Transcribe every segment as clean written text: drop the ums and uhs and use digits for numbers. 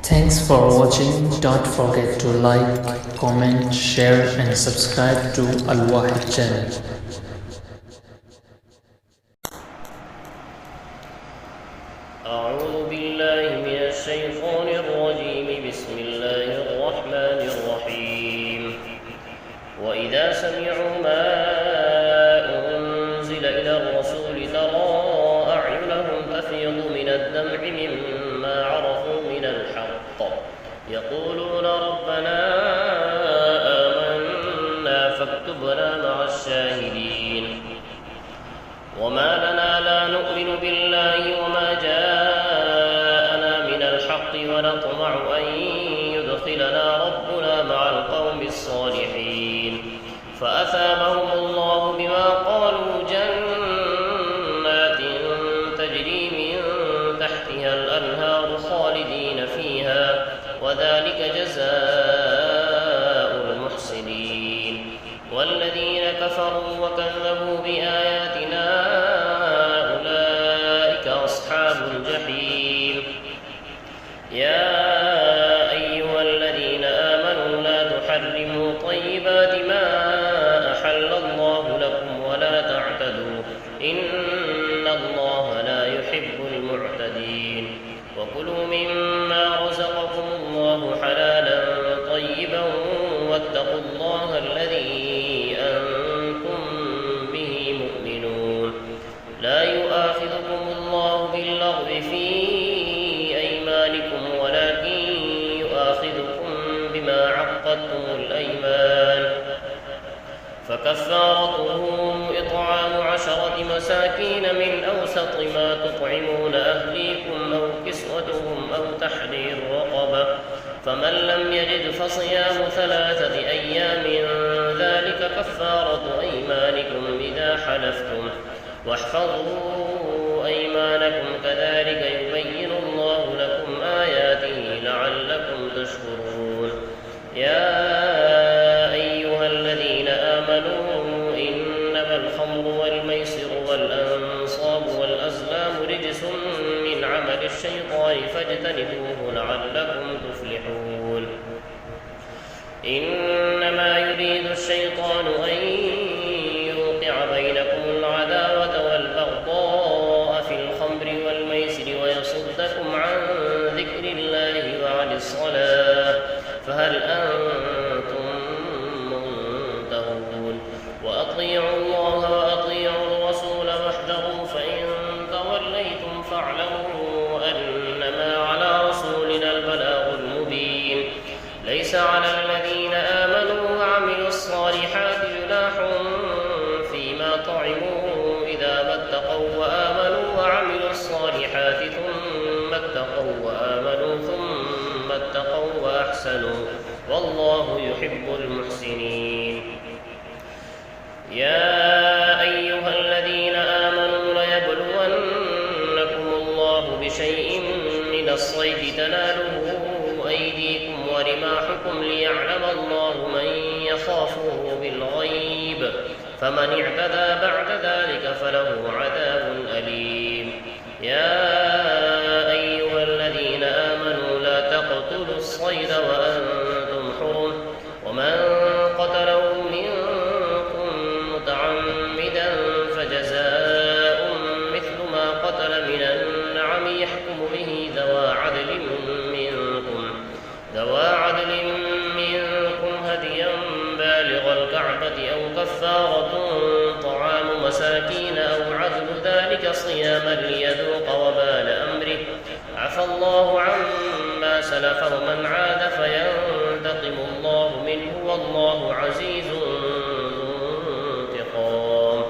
Thanks for watching. Don't forget to like, comment, share and subscribe to Al Wahid channel. أعوذ بالله من الشيطان الرجيم. بسم الله الرحمن الرحيم. وإذا سمعوا ما أنزل إلى الرسول ترى أعينهم تفيض من الدمع مما عرفوا من الحق يقولون ربنا آمنا فاكتبنا مع الشاهدين. وما لنا لا نؤمن بالله وما جاءنا من الحق ونطمع أن يدخلنا ربنا مع القوم الصالحين فأثابهم الله بما قالوا جنات تجري من تحتها الأنهار خالدين فيها وذلك جزاء المحسنين. والذين كفروا وكذبوا بآياتنا أولئك أصحاب الجحيم. يا أيها الذين آمنوا لا تحرموا طيبات ما أحل الله لكم ولا تعتدوا إن الله لا يحب المعتدين. وكلوا مما رزقكم الله حلالا طيبا واتقوا الله الذي أنتم به مؤمنون. لا يؤاخذكم الله باللغو في أيمانكم ولكن يؤاخذكم بما عقدتم الأيمان فكفارته إطعام 10 مساكين من أوسط ما تطعمون أهليكم أو كسوتهم أو تحرير رقبة فمن لم يجد فصيام 3 أيام ذلك كفارة أيمانكم إذا حلفتم واحفظوا أيمانكم كذلك يبين الله لكم آياته لعلكم تشكرون. يا أيها الذين آمنوا إنما الخمر والميسر والأنصاب والأزلام رجس من عمل الشيطان فاجتنبوه لعلكم تفلحون. إنما يريد الشيطان أن يوقع بينكم العداوة والبغضاء في الخمر والميسر ويصدكم عن ذكر الله وعن الصلاة فهل أنتم منتهون. وأطيعوا الله وأطيعوا الرسول واحذروا فإن توليتم فاعلموا أنما على رسولنا البلاغ المبين. ليس على الذين آمنوا وعملوا الصالحات جناح فيما طعموا إذا ما اتقوا وآمنوا وعملوا الصالحات ثم اتقوا وآمنوا ثم اتقوا وأحسنوا والله يحب المحسنين. يا أيها الذين آمنوا ليبلونكم الله بشيء من الصيد تناله أيديكم ورماحكم ليعلم الله من يخافه بالغيب فمن اعتدى بعد ذلك فله عذاب أليم. يا أيها الذين آمنوا لا تقتلوا الصيد وأنتم حرم ومن قتله منكم متعمدا فجزاء مثل ما قتل من النعم يحكم به ذوى عدل منكم هديا بالغ الكعبة أو كفارة طعام مساكين أو عدل ذلك صياما ليذوق وبال أمره عفى الله عما سلف ومن عاد فينتقم الله منه والله عزيز ذو انتقام.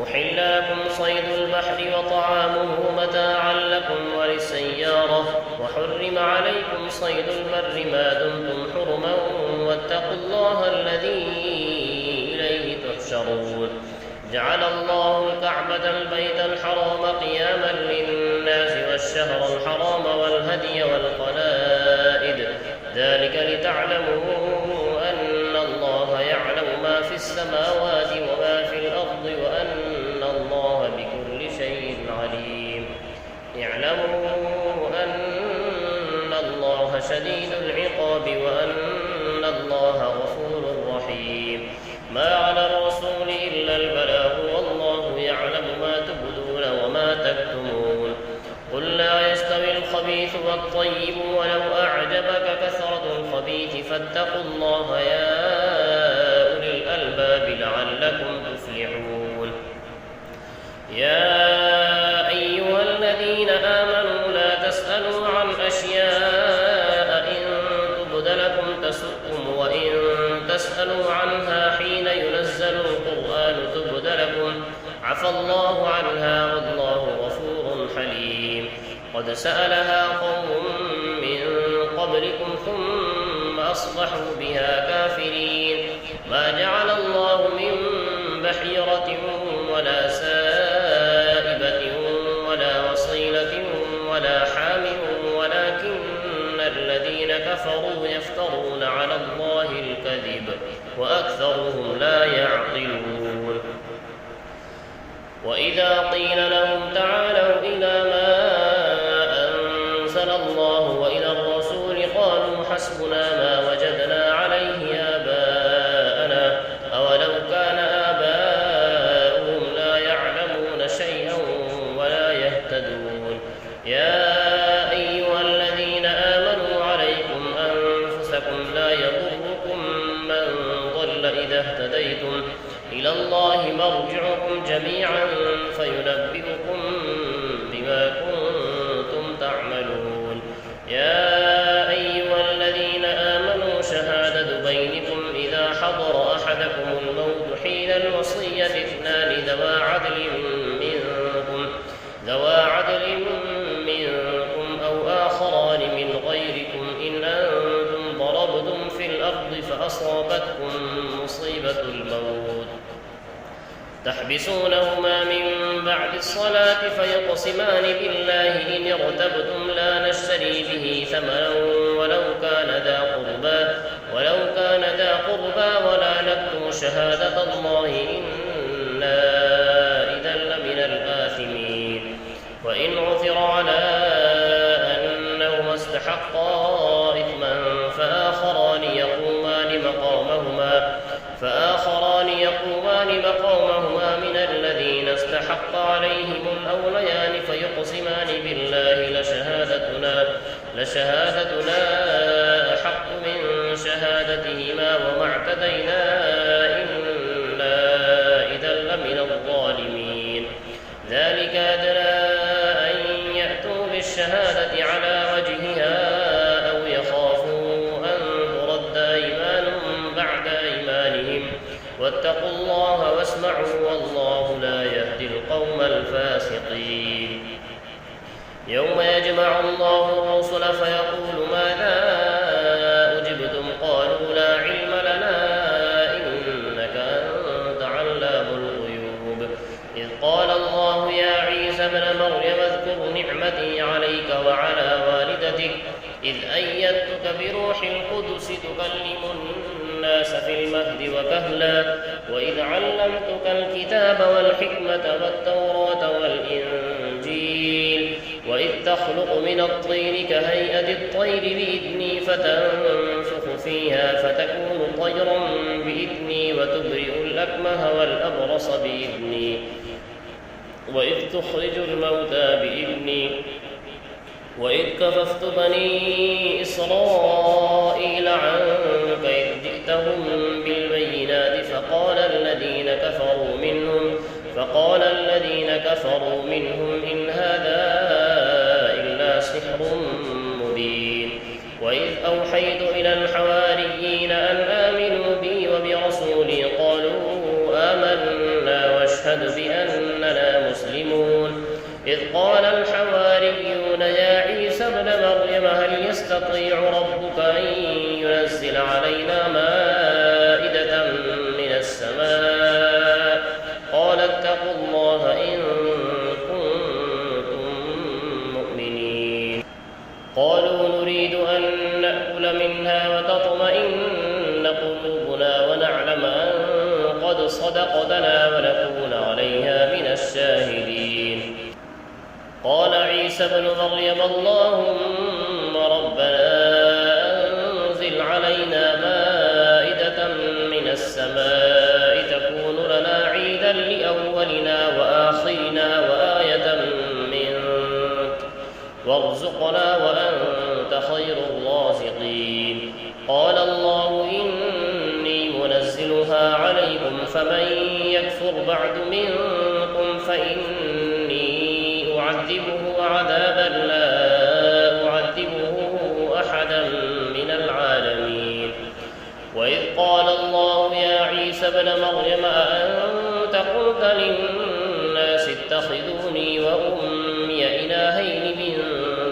أحل لكم صيد البحر وطعامه متاعا لكم وللسيارة وحرم عليكم صيد البر ما دمتم حرما واتقوا الله الذي إليه تحشرون. جعل الله الكعبة البيت الحرام قياما للناس والشهر الحرام والهدي والقلائد ذلك لتعلموا أن الله يعلم ما في السماوات وما في الأرض وأن الله بكل شيء عليم. اعلموا أن الله شديد العقاب وأن الله غفور رحيم. ما على الرسول إلا البلاغ والله يعلم ما تبدون وما تكتمون. قل لا يستوي الخبيث والطيب ولو أعجبك كثرة الخبيث فاتقوا الله يا أولي الألباب لعلكم تفلحون. يا أيها الذين آمنوا لا تسألوا عن أشياء إن تبد لكم تسؤكم وإن تسألوا عنها حين ينزل القرآن تبد لكم عفى الله عنها والله غفور حليم. قد سألها قوم من قبلكم ثم أصبحوا بها كافرين. ما جعل الله من بحيرة ولا سائبة ولا وصيلة ولا حام ولكن الذين كفروا يفترون على الله الكذب وأكثرهم لا يعقلون. وإذا قيل لهم تعالوا إلى ما أنزل الله وإلى الرسول قالوا حسبنا ما وجدنا عليه آباءنا أولو كان آباؤهم لا يعلمون شيئا ولا يهتدون. يا أيها الذين آمنوا عليكم أنفسكم لا يضركم من ضل إذا اهتديتم إلى الله مرجعكم جميعا فينبئكم بما كنتم تعملون. يا أيها الذين آمنوا شهادة بينكم إذا حضر أحدكم الموت حين الوصية اثنان ذوا عدل منكم أو آخران من غيركم إن أنتم ضربتم في الأرض فأصابتكم مصيبة الموت تحبسونهما من بعد الصلاة فيقسمان بالله إن ارتبتم لا نشتري به ثمنا ولو كان ذا قربى ولا نكتم شهادة الله إنا إذا لمن الآثمين. وإن عثر على أنهما استحقا إثما فآخران يقومان مقامهما من الذين استحق عليهم الأوليان فيقسمان بالله لشهادتنا أحق من شهادتهما وما اعتدينا إنا إذا لمن الظالمين. ذلك أدنى أن يأتوا بالشهادة على وجهها أو يخافوا أن ترد أيمان بعد أيمانهم واتقوا الله واسمعوا والله لا يهدي القوم الفاسقين. يوم يجمع الله الرسل فيقول ماذا أجبتم قالوا لا علم لنا إنك أنت علام الغيوب. إذ قال الله يا عيسى ابن مريم اذكر نعمتي عليك وعلى والدتك إذ أيدتك بروح القدس تكلم الناس في المهد وكهلا وإذ علمتك الكتاب والحكمة والتوراة والإنجيل وإذ تخلق من الطين كهيئة الطير بإذني فتنفخ فيها فتكون طيرا بإذني وتبرئ الأكمه والأبرص بإذني وإذ تخرج الموتى بإذني وإذ كففت بني إسرائيل عنك إذ جئتهم بالبينات فقال الذين كفروا منهم إن هذا إلا سحر مبين. وإذ أوحيت إلى الحواريين أن آمنوا بي وبرسولي قالوا آمنا واشهد بأننا مسلمون. إذ قال الحواريون يا عيسى ابن مريم هل يستطيع ربك أن ينزل علينا مائدة من السماء قال اتقوا الله إن كنتم مؤمنين. قالوا نريد أن نأكل منها وتطمئن قلوبنا ونعلم أن قد صدقتنا ونكون عليها من الشاهدين. قال عيسى ابن مريم اللهم ربنا وارزقنا وأنت خير الرازقين. قال الله إني منزلها عليكم فمن يكفر بعد منكم فإني أعذبه عذابا لا أعذبه أحدا من العالمين. وإذ قال الله يا عيسى ابن مريم أأنت قلت للناس اتخذوني وأمي إلهين من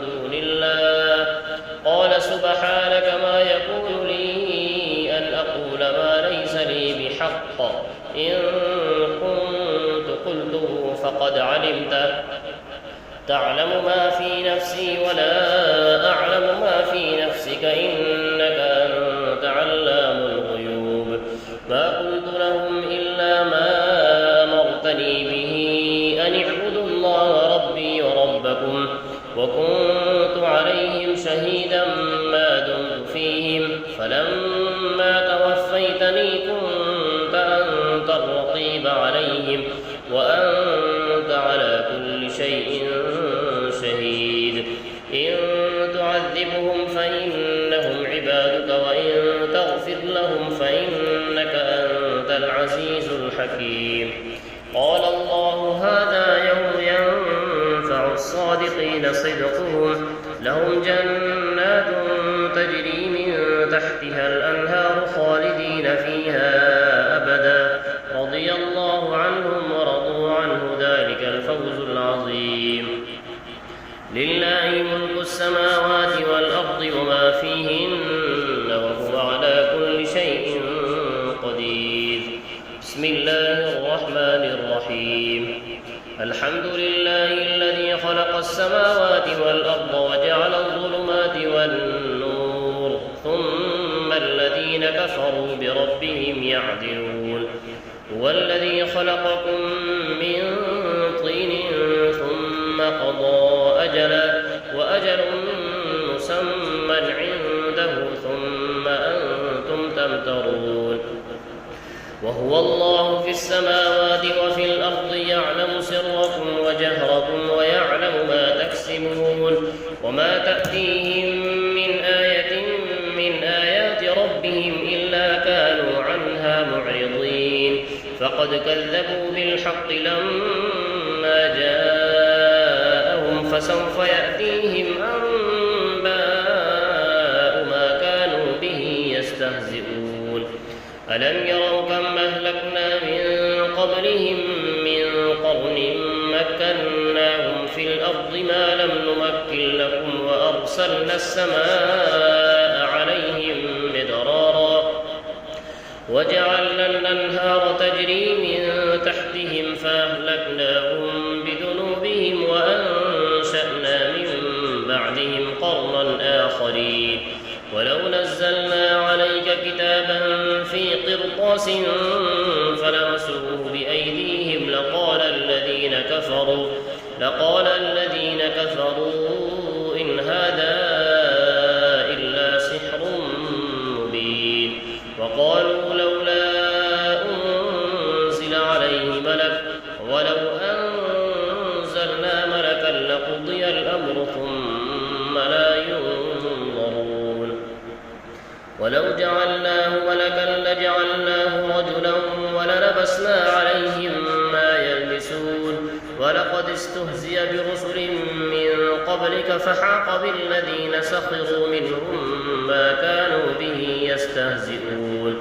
دون الله قال سبحانك ما يكون لي أن أقول ما ليس لي بحق إن كنت قلته فقد علمته تعلم ما في نفسي ولا أعلم ما في نفسك إنك أنت علام الغيوب. ما قلت لهم إلا ما أمرتني به أن اعبدوا الله ربي وربكم وكنت عليهم شهيدا ما دمت فيهم فلما توفيتني كنت أنت الرقيب عليهم وأنت على كل شيء شهيد. إن تعذبهم فإنهم عبادك وإن تغفر لهم فإنك أنت العزيز الحكيم. قال الله هذا يوم ينفع الصادقين صدقهم لهم جنات تجري من تحتها الأنهار خالدين فيها أبدا رضي الله عنهم ورضوا عنه ذلك الفوز العظيم. لله ملك السماوات والأرض وما فيهن وهو على كل شيء قدير. بسم الله الرحمن الرحيم. الحمد لله الذي خلق السماوات والأرض وجعل الظلمات والنور ثم الذين كفروا بربهم يعدلون. هو الذي خلقكم من طين ثم قضى أجلا وأجل مسمى عنده ثم أنتم تمترون. وهو الله في السماوات وفي الأرض يعلم سركم وجهركم ويعلم ما تكسبون وما تأتيهم من آية من آيات ربهم إلا كانوا عنها معرضين. فقد كذبوا بالحق لما جاءهم فسوف يأتيهم أنباء ما كانوا به يستهزئون. ألم يروا كم أهلكنا من قبلهم من قرن مكناهم في الأرض ما لم نمكن لكم وأرسلنا السماء عليهم مدرارا وجعلنا الأنهار تجري من تحتهم فأهلكناهم بذنوبهم وأنشأنا من بعدهم قرنا آخرين. ولو نزلنا عليك كتابا في قرطاس فلمسوه بأيديهم لقال الذين كفروا إن هذا إلا سحر مبين. وقالوا لولا أنزل عليه ملك ولو أنزلنا ملكا لقضي الأمر ثم لا ينظرون. ولو جعلناه ملكا لجعلناه رجلا وللبسنا عليهم ما يلبسون. ولقد استهزئ برسل من قبلك فحاق بالذين سخروا منهم ما كانوا به يستهزئون.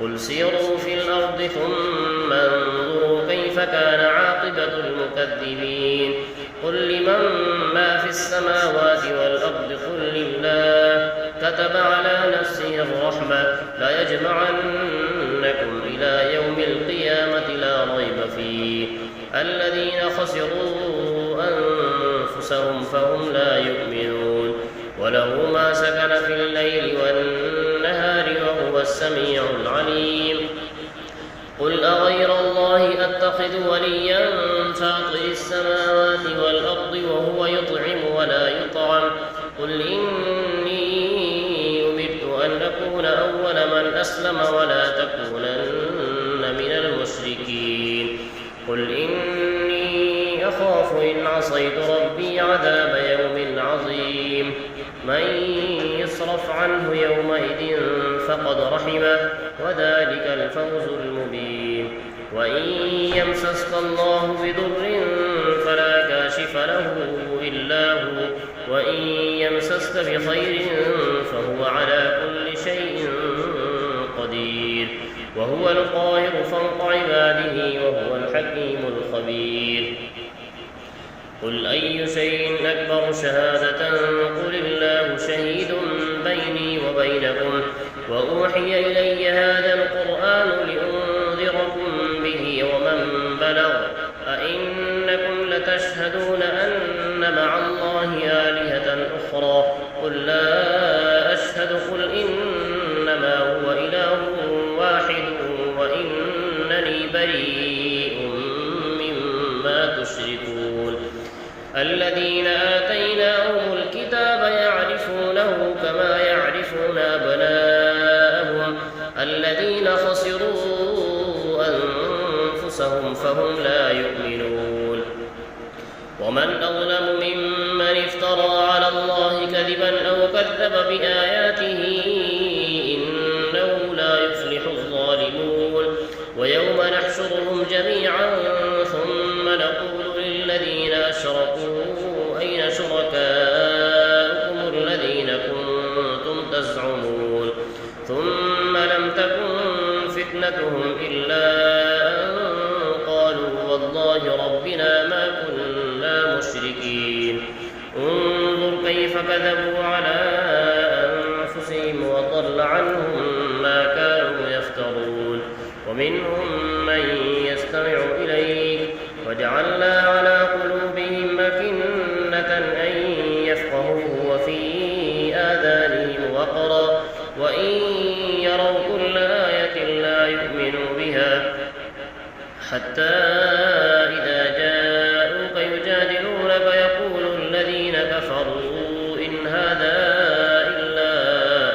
قل سيروا في الأرض ثم انظروا كيف كان عاقبة المكذبين. قل لمن ما في السماوات والأرض قل لله كتب على نفسه الرحمة ليجمعنكم إلى يوم القيامة لا ريب فيه. الذين خسروا أنفسهم فهم لا يؤمنون. وله ما سكن في الليل والنهار وهو السميع العليم. قل أغير الله أتخذ وليا فاطر السماوات والأرض وهو يطعم ولا يطعم. قل إني أمرت أن أكون أول من أسلم ولا تكونن من المشركين. قل إني أخاف إن عصيت ربي عذاب يوم عظيم. عنه يومئذ فقد رحمه وذلك الفوز المبين. وإن يمسسك الله بضر فلا كاشف له إلا هو وإن يمسسك بخير فهو على كل شيء قدير وهو القاهر فوق عباده وهو الحكيم الخبير. قل أي شيء أكبر شهادة قل الله شهيد بيني وبينكم وأوحي إلي هذا القرآن لأنذركم به ومن بلغ أئنكم لتشهدون أن مع الله آلهة أخرى قل لا أشهد قل إنما هو إله واحد وإنني بريء مما تشركون. الذين آتيناهم الكتاب يعرفونه كما يعرفون أبناءهم الذين خسروا أنفسهم فهم لا يؤمنون. ومن أظلم ممن افترى على الله كذبا أو كذب بآياته إنه لا يفلح الظالمون. ويوم نحشرهم جميعا ثم نقول للذين أشركوا أين شركاؤكم الذين كنتم تزعمون ثم لم تكن فتنتهم إلا أن قالوا والله ربنا ما كنا مشركين. انظر كيف كذبوا على أنفسهم وضل عنهم ما كانوا يفترون. ومنهم من يستمع إليك وجعلنا على قلوبهم أكنة أن يفقهوه وفي آذانهم وقرا وإن يروا كل آية لا يؤمنوا بها حتى إذا جاءوك يجادلونك يقول الذين كفروا إن هذا إلا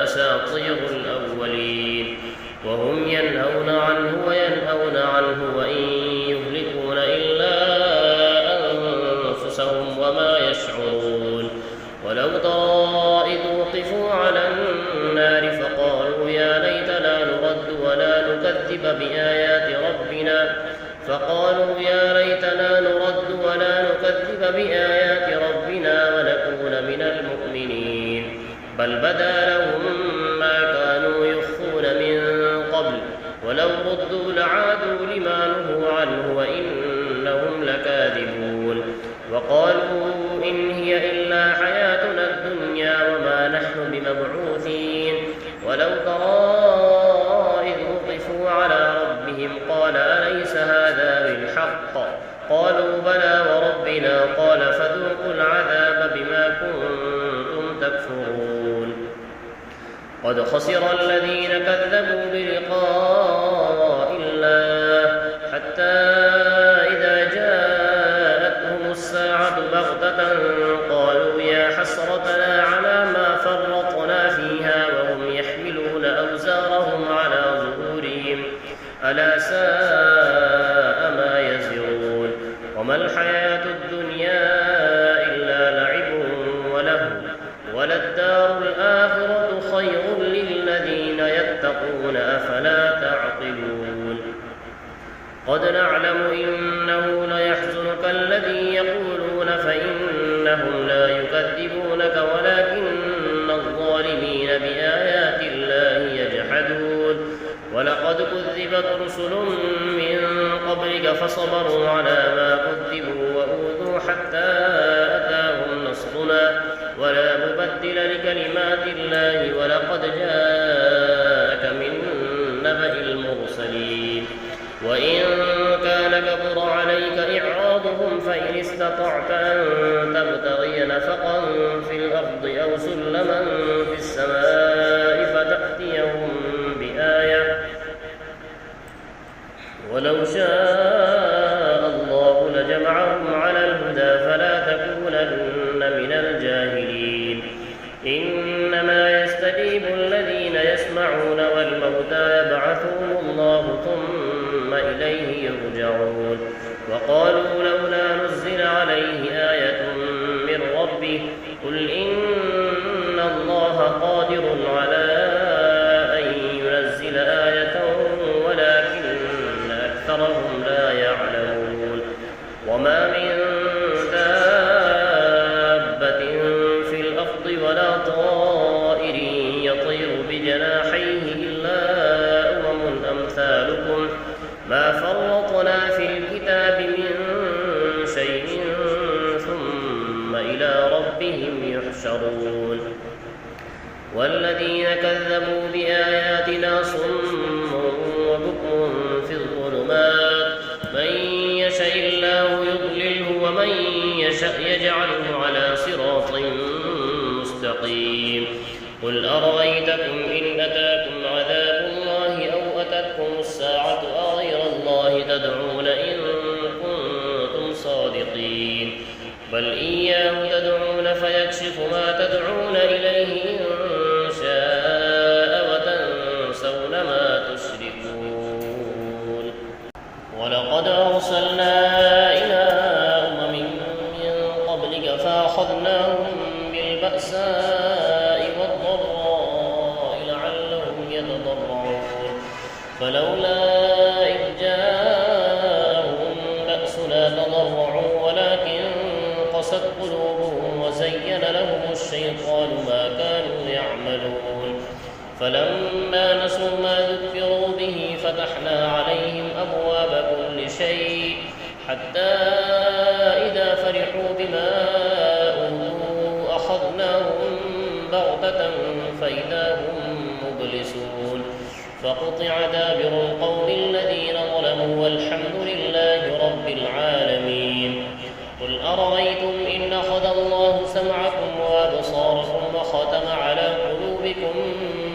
أساطير الأولين وهم ينهون عنه وينهون عنه وإن يهلكون إلا أنفسهم وما يشعرون. ولو ترى إذ وقفوا على النار فقالوا يا ليتنا نرد ولا نكذب بآيات ربنا ونكون من المؤمنين. بل بدا لهم ما كانوا يخفون من قبل ولو ردوا لعادوا لما نهوا عنه وإنهم لكاذبون. وقالوا إن هي إلا حياتنا الدنيا وما نحن بمبعوثين. ولو ترى إذ وقفوا على ربهم قال أليس هذا بالحق قالوا بلى وربنا قال فذوقوا العذاب بما كنتم تكفرون. قد خسر الذين كذبوا بلقاء الله حتى إذا جاءتهم الساعة بغتة قالوا يا حسرتنا على ما فرطنا فيها وهم يحملون أوزارهم على ظهورهم ألا ساء ما يزرون. وما الحياة الدنيا إلا لعب ولهو وللدار الآخرة خير للذين يتقون أفلا تعقلون. قد نعلم إنه ليحزنك الذي يقولون فإنهم لا يكذبونك ولكن الظالمين بآيات الله يجحدون. ولقد كذبت رسل من قبلك فصبروا على ما كذبوا وأوذوا حتى أتاهم نصرنا ولا مبدل لكلمات الله ولقد جاءك من نبأ المرسلين. وإن كان كبر عليك إعراضهم فإن استطعت أن تبتغي نفقا في الأرض أو سلما في السماء فتأتيهم بآية ولو شاء الله لجمعهم على الهدى فلا تكونن من الجاهلين. إنما يستجيب الذين يسمعون والموتى يبعثهم الله ثم إليه يرجعون. وقالوا لولا نزل عليه آية من ربه قل إن الله قادر ولا طائر يطير بجناحيه إلا أمم أمثالكم ما فرطنا في الكتاب من شيء ثم إلى ربهم يحشرون والذين كذبوا بآياتنا صم وبكم في الظلمات من يشاء الله يضلله ومن يشاء يجعله على صراط مستقيم قل أرأيتكم إن أتاكم عذاب الله أو أتتكم الساعة أغير الله تدعون إن كنتم صادقين بل إياه تدعون فيكشف ما تدعون إليه إن شاء وتنسون ما تشركون ولقد أرسلنا إلى أمم من قبلك فأخذناهم بالبأساء والضراء لعلهم يتضرعون فلولا إذ جاءهم بأسنا تضرعوا ولكن قست قلوبهم وزين لهم الشيطان ما كانوا يعملون فلما نسوا ما ذكروا به فتحنا عليهم أبواب كل شيء حتى إذا فرحوا بما أوتوا أخذناهم بغتة فإذا هم مبلسون فقطع دابر القوم الذين ظلموا والحمد لله رب العالمين قل أرأيتم إن أخذ الله سمعكم وأبصاركم وختم على قلوبكم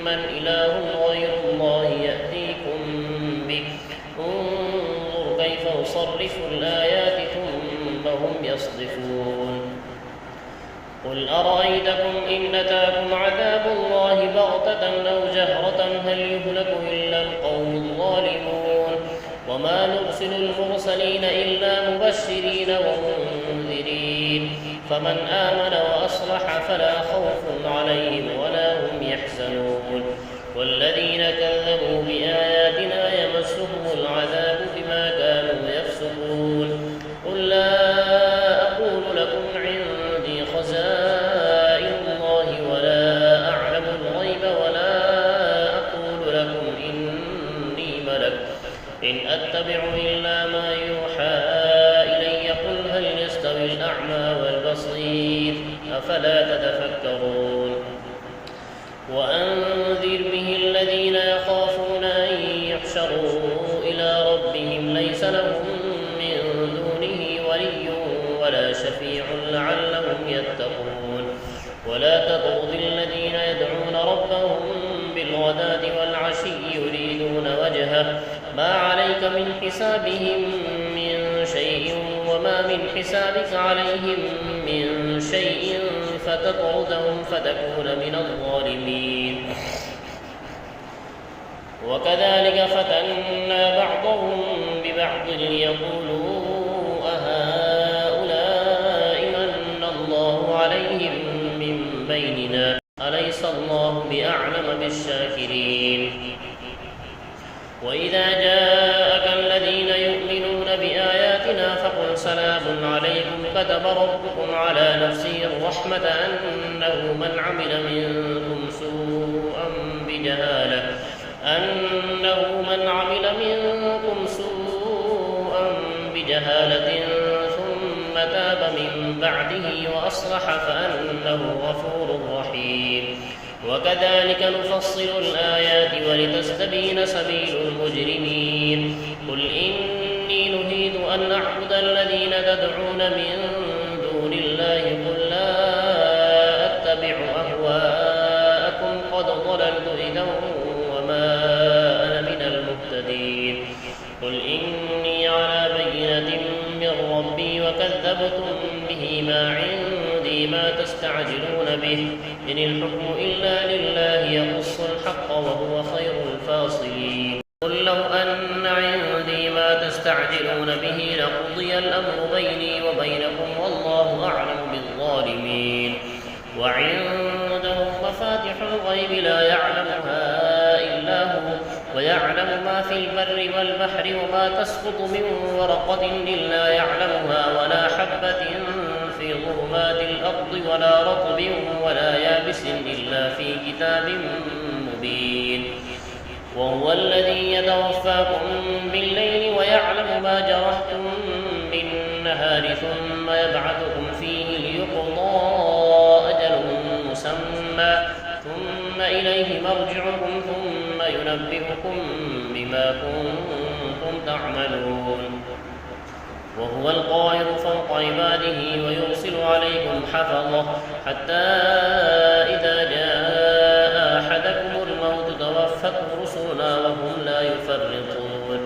من إله غير الله يأتيكم به انظر كيف أصرف الآيات ثم هم يصدفون قل أرأيتكم إن أتاكم عذاب الله بغتة أو جهرة هل يهلك إلا القوم الظالمون وما نرسل المرسلين إلا مبشرين ومنذرين فمن آمن وأصلح فلا خوف عليهم ولا هم يحزنون والذين كذبوا بآياتنا يمسهم العذاب بما كانوا يفسقون قل لا أقول لكم عندي خزائن الله ولا أعلم الغيب ولا أقول لكم إني ملك إن أتبع إلا ما يوحى إلي قل هل يستوي الأعمى والبصير أفلا تتفكرون وأنذر به الذين يخافون أن يحشروا إلى ربهم ليس لهم من دونه ولي ولا شفيع لعلهم يتقون ولا تطرد الذين يدعون ربهم بالغداة والعشي يريدون وجهه ما عليك من حسابهم من شيء وما من حسابك عليهم من شيء فتطردهم فتكون من الظالمين وكذلك فتنا بعضهم ببعض ليقولوا أهؤلاء من الله عليهم من بيننا أليس الله بأعلم بالشاكرين وإذا جاءك الذين يؤمنون بآياتنا فقل سلام عليكم كتب ربكم على نفسه الرحمة أنه من عمل منكم سوءا بجهالة ثم تاب من بعده وأصلح فأنه غفور رحيم وكذلك نفصل الآيات ولتستبين سبيل المجرمين قل إني نهيت أن أعبد الذين تدعون من دون الله قل لا أتبع أهواءكم قد ضللت إذا وما أنا من المهتدين قل إني على بينة من ربي وكذبتم به ما عندي ما تستعجلون به إن الحكم إلا لله يقص الحق وهو خير الفاصلين قل لو أن عندي ما تستعجلون به لقضي الأمر بيني وبينكم والله أعلم بالظالمين وعنده مفاتح الغيب لا يعلمها إلا هو ويعلم ما في البر والبحر وما تسقط من ورقة إلا يعلمها ولا حبة في ظلمات الأرض ولا رطب ولا يابس إلا في كتاب مبين. وهو الذي يتوفاكم بالليل ويعلم ما جرحتم بالنهار ثم يبعثكم فيه ليقضى أجل مسمى ثم إليه مرجعكم ثم ينبئكم بما كنتم تعملون. وهو القاهر فوق عباده ويرسل عليكم حفظه حتى إذا جاء أحدكم الموت توفته رسلنا وهم لا يفرطون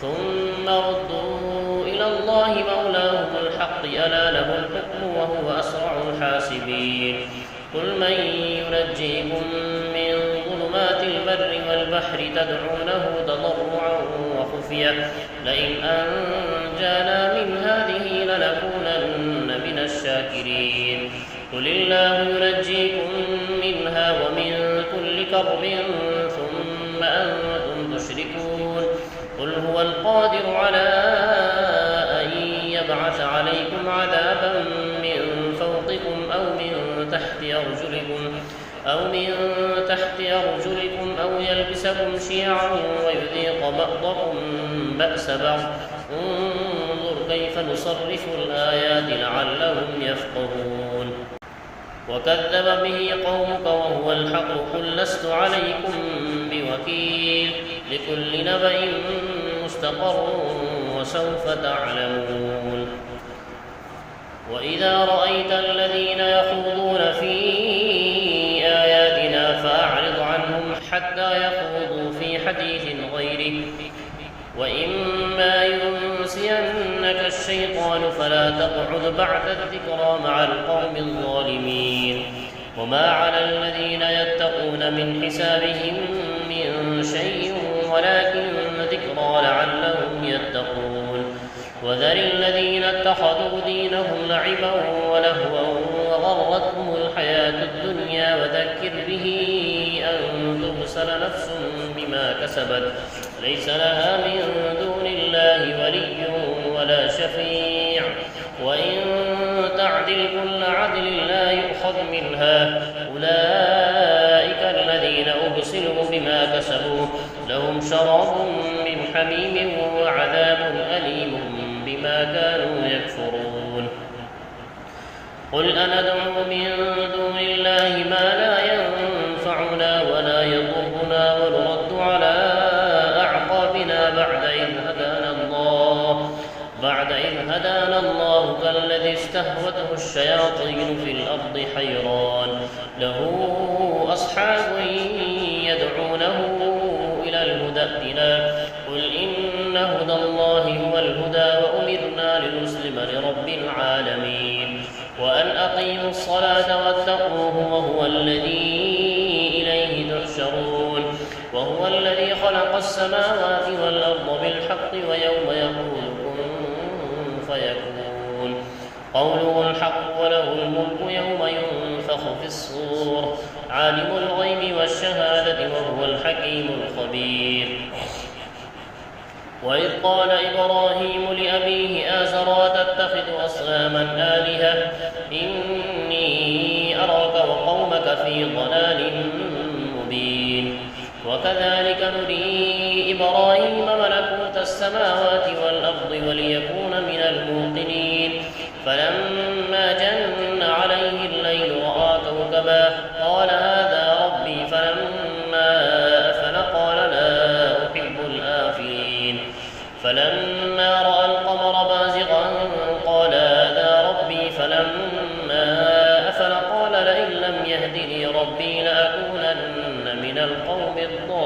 ثم ردوا إلى الله مولاهم الحق ألا له الحكم وهو أسرع الحاسبين. قل من ينجيكم من ظلمات البر والبحر تدعونه تضرعا وخفية لئن أنجانا من هذه لنكونن من الشاكرين. قل الله ينجيكم منها ومن كل كرب ثم أنتم تشركون. قل هو القادر على أن يبعث عليكم عذابا من فوقكم أو من تحت أرجلكم أو يلبسكم شيعا ويذيق بعضكم بأس بعض. انظر كيف نصرف الآيات لعلهم يفقهون. وكذب به قومك وهو الحق قل لست عليكم بوكيل لكل نبأ مستقر وسوف تعلمون. وإذا رأيت الذين يخوضون في آياتنا فأعرض عنهم حتى يخوضوا في حديث غيره وإما ينسينك الشيطان فلا تقعد بعد الذكرى مع القوم الظالمين. وما على الذين يتقون من حسابهم من شيء ولكن ذكرى لعلهم يتقون. وذر الذين اتخذوا دينهم لعبا ولهوا وغرتهم الحياة الدنيا وذكر به أن تبصر نفس بما كسبت ليس لها من دون الله ولي ولا شفيع وإن تعدل كل عدل لا يؤخذ منها. أولئك الذين أبصروا بما كسبوا لهم شراب من حميم وعذاب أليم بما كانوا يكفرون. قل أندعو من دون الله ما لا ينفعنا ولا يضرنا ونرد على أعقابنا بعد إذ هدانا الله كالذي استهوته الشياطين في الأرض حيران له أصحاب يدعونه إلى الهدى ائتنا. قل إن هدى الله هو الهدى وأمرنا لنسلم لرب العالمين وأن أقيموا الصلاة واتقوه وهو الذي إليه تحشرون. وهو الذي خلق السماوات والأرض بالحق ويوم يقول كن فيكون قوله الحق وله الملك يوم ينفخ في الصور عالم الغيب والشهادة وهو الحكيم الخبير. وإذ قال إبراهيم لأبيه آزر تتخذ أصناما آلهة إني أراك وقومك في ضلال مبين. وكذلك نري إبراهيم ملكوت السماوات والأرض وليكون من الموقنين. فلما جن عليه الليل رأى كوكبا قال هذا ربي فلما أفل قال لا أحب الآفلين. فلما رأى القمر بازغا قال هذا ربي فلما أفل قال لئن لم يهدني ربي لأكونن من القوم الضالين.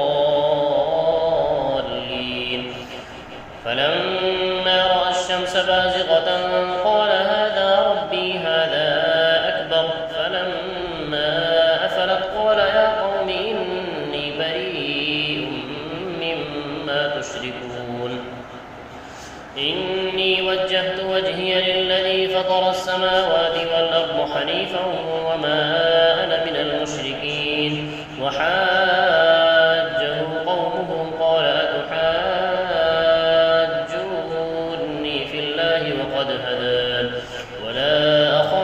فلما رأى الشمس بازغة قال هذا ربي هذا أكبر. فلما أفلت قال يا قوم إني بريء مما تشركون. إني وجهت وجهي للذي فطر السماوات والأرض حنيفا وما أنا من المشركين. وحاجه قومه قال أتحاجوني في الله وقد هدان ولا أخاف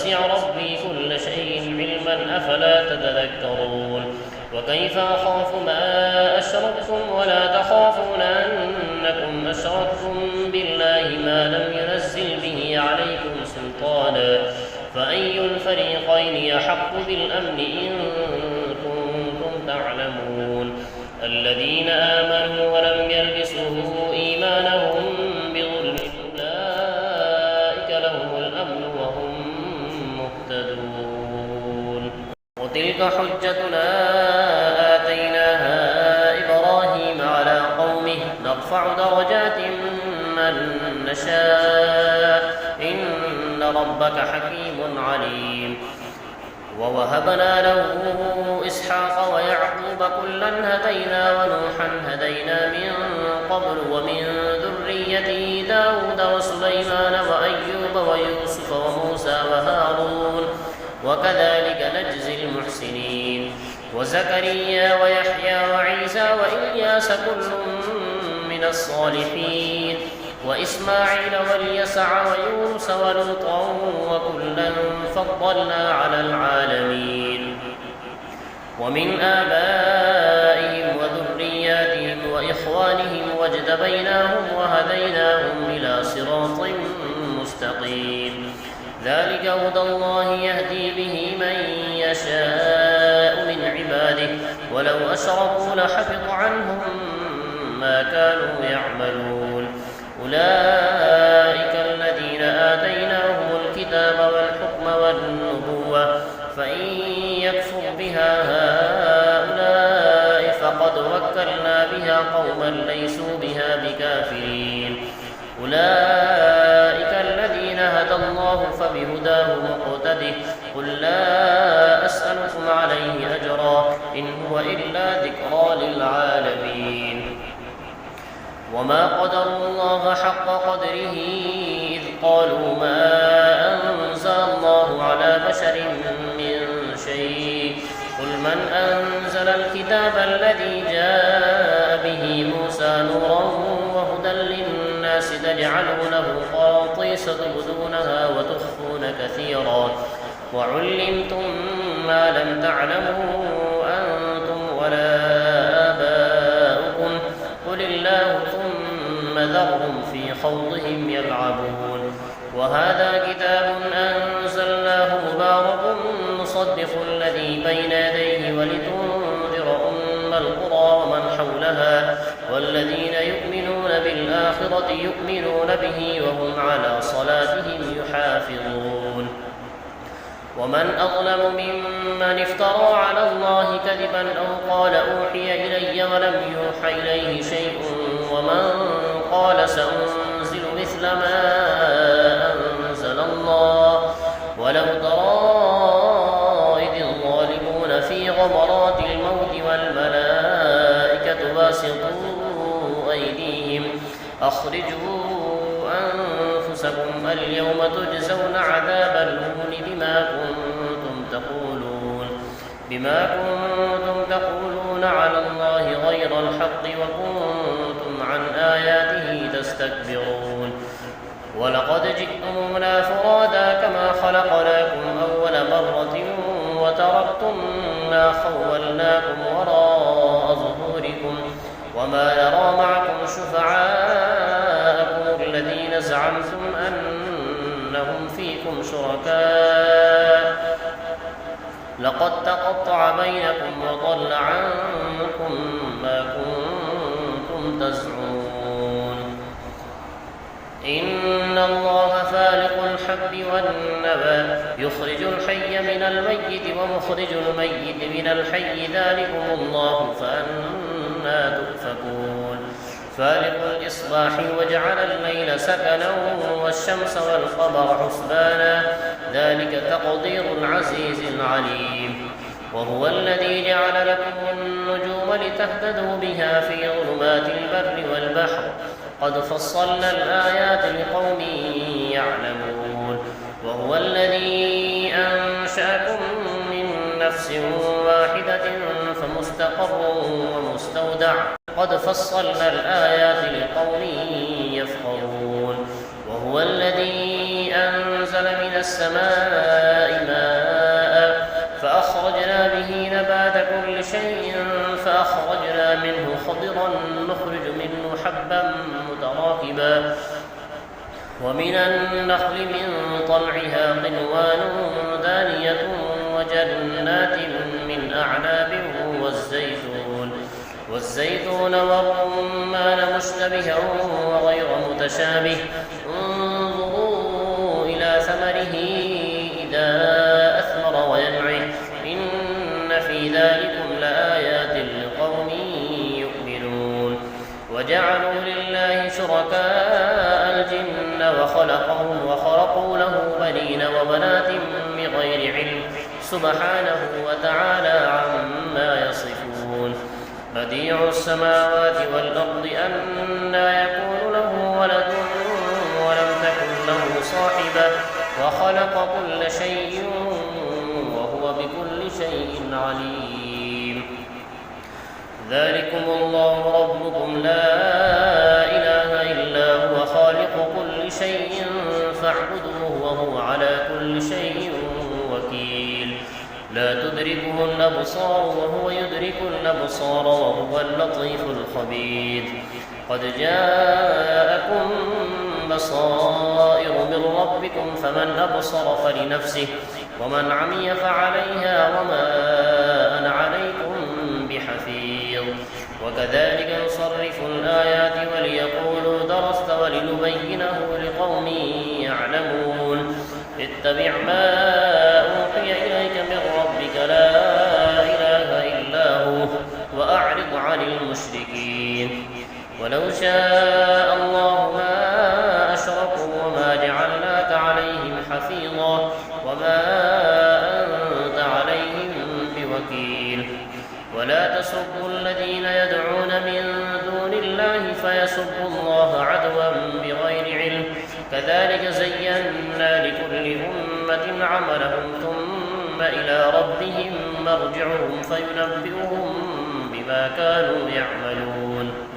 وسع ربي كل شيء علما أفلا تتذكرون وكيف أخاف ما أشركتم ولا تخافون أنكم أشركتم بالله ما لم ينزل به عليكم سلطانا فأي الفريقين يحق بالأمن إن كنتم تعلمون الذين آمنوا ولم يلبسوا إيمانهم بظلم أولئك لهم الأمن وهم مهتدون وتلك حجتنا آتيناها إبراهيم على قومه نرفع درجات من نشاء إن ربك حكيم عليم ووهبنا له إسحاق ويعقوب كلا هدينا ونوحا هدينا من قبل ومن ذريته داود وسليمان وأيوب ويوسف وموسى وهارون وكذلك نجزي المحسنين وزكريا ويحيى وعيسى وإلياس كل من الصالحين وإسماعيل واليسع ويونس ولوطا وكلا فضلنا على العالمين ومن آبائهم وذرياتهم وإخوانهم واجتبيناهم وهديناهم إلى صراط مستقيم ذلك هدى الله يهدي به من يشاء من عباده ولو أشركوا لحبط عنهم ما كانوا يعملون أولئك الذين آتيناهم الكتاب والحكم والنبوة فإن يكفر بها هؤلاء فقد وكلنا بها قوما ليسوا بها بكافرين أولئك الذين هدى الله فبهداه مقتده قل لا أسألكم عليه أجرا إن هو إلا ذكرى للعالمين وما قدروا الله حق قدره إذ قالوا ما أنزل الله على بشر من شيء قل من أنزل الكتاب الذي جاء به موسى نورا وهدى للناس تجعلونه قراطيس تبدونها وتخفون كثيرا وعلمتم ما لم تعلموا أنتم ولا آباؤكم قل الله ثم ذرهم في خوضهم يلعبون وهذا كتاب أنزلناه مبارك مصدق الذي بين يديه ولتنذر أم القرى ومن حولها والذين يؤمنون بالآخرة يؤمنون به وهم على صلاتهم يحافظون ومن أظلم ممن افترى على الله كذبا أو قال أوحي إلي ولم يوحى إليه شيء ومن قال سأنزل مثل ما أنزل الله ولو ترى إذ الظالمون في غمرات الموت والملائكة باسطوا أيديهم أخرجوا أنفسكم اليوم تجزون عذاب الهون بما كنتم تقولون على الله غير الحق وكنتم عن آياته تستكبرون ولقد جئتمونا فرادا كما خلقناكم أول مرة وتركتم ما خولناكم وراء ظهوركم وما نرى معكم شفعاءكم الذين زعمتم أنهم فيكم شركاء لقد تقطع بينكم وضل عنكم ما كنتم تزعمون إن الله فالق الحب والنوى يخرج الحي من الميت ومخرج الميت من الحي ذلكم الله فأنى تؤفكون فالق الإصباح وجعل الليل سكنا والشمس والقمر حسبانا ذلك تقدير العزيز العليم وهو الذي جعل لكم النجوم لتهتدوا بها في ظلمات البر والبحر قد فصلنا الآيات لقوم يعلمون وهو الذي أنشأكم من نفس واحدة فمستقر ومستودع قد فصلنا الآيات لقوم يفقهون وهو الذي أنزل من السماء نذرا نخرج منه حبا متراكبا ومن النخل من طلعها قنوان دانية وجنات من أعناب والزيتون والرمان مشتبها وغير متشابه انظروا إلى ثمره إذا أثمر وينعه إن في ذلكم لآيات لقوم يؤمنون وجعلوا لله شركاء الجن وخلقوا له بنين وبنات بغير علم سبحانه وتعالى عما يصفون بديع السماوات والأرض أنى يكون له ولد ولم تكن له صاحبة وخلق كل شيء وهو بكل شيء عليم ذلكم الله ربكم لا إله إلا هو خالق كل شيء فاعبدوه وهو على كل شيء وكيل لا تدركه الأبصار وهو يدرك الأبصار وهو اللطيف الخبير قد جاءكم بصائر من ربكم فمن أبصر فلنفسه ومن عمي فعليها وما أنا عليكم بحفيظ وكذلك نصرف الآيات وليقولوا درست ولنبينه لقوم يعلمون اتبع ما أوحي إليك من ربك لا إله إلا هو وأعرض عن المشركين ولو شاء الله ما أشركوا وما جعلناك عليهم حفيظا وما أنت عليهم بوكيل ولا تسبوا الذين يدعون من دون الله فيسبوا الله عدوا بغير علم كذلك زينا لكل أمة عملهم ثم إلى ربهم مرجعهم فينبئهم بما كانوا يعملون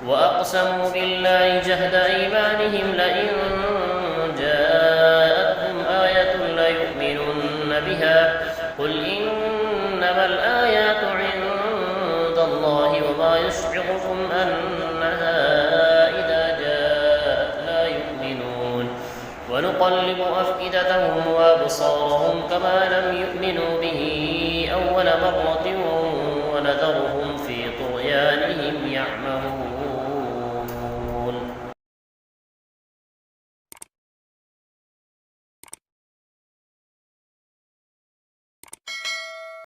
وأقسموا بالله جهد أيمانهم لئن جاءتهم آية ليؤمنن بها قل إنما الآيات عند الله وما يشعركم أنها إذا جاءت لا يؤمنون ونقلب أفئدتهم وأبصارهم كما لم يؤمنوا به أول مرة ونذرهم في طغيانهم يعملون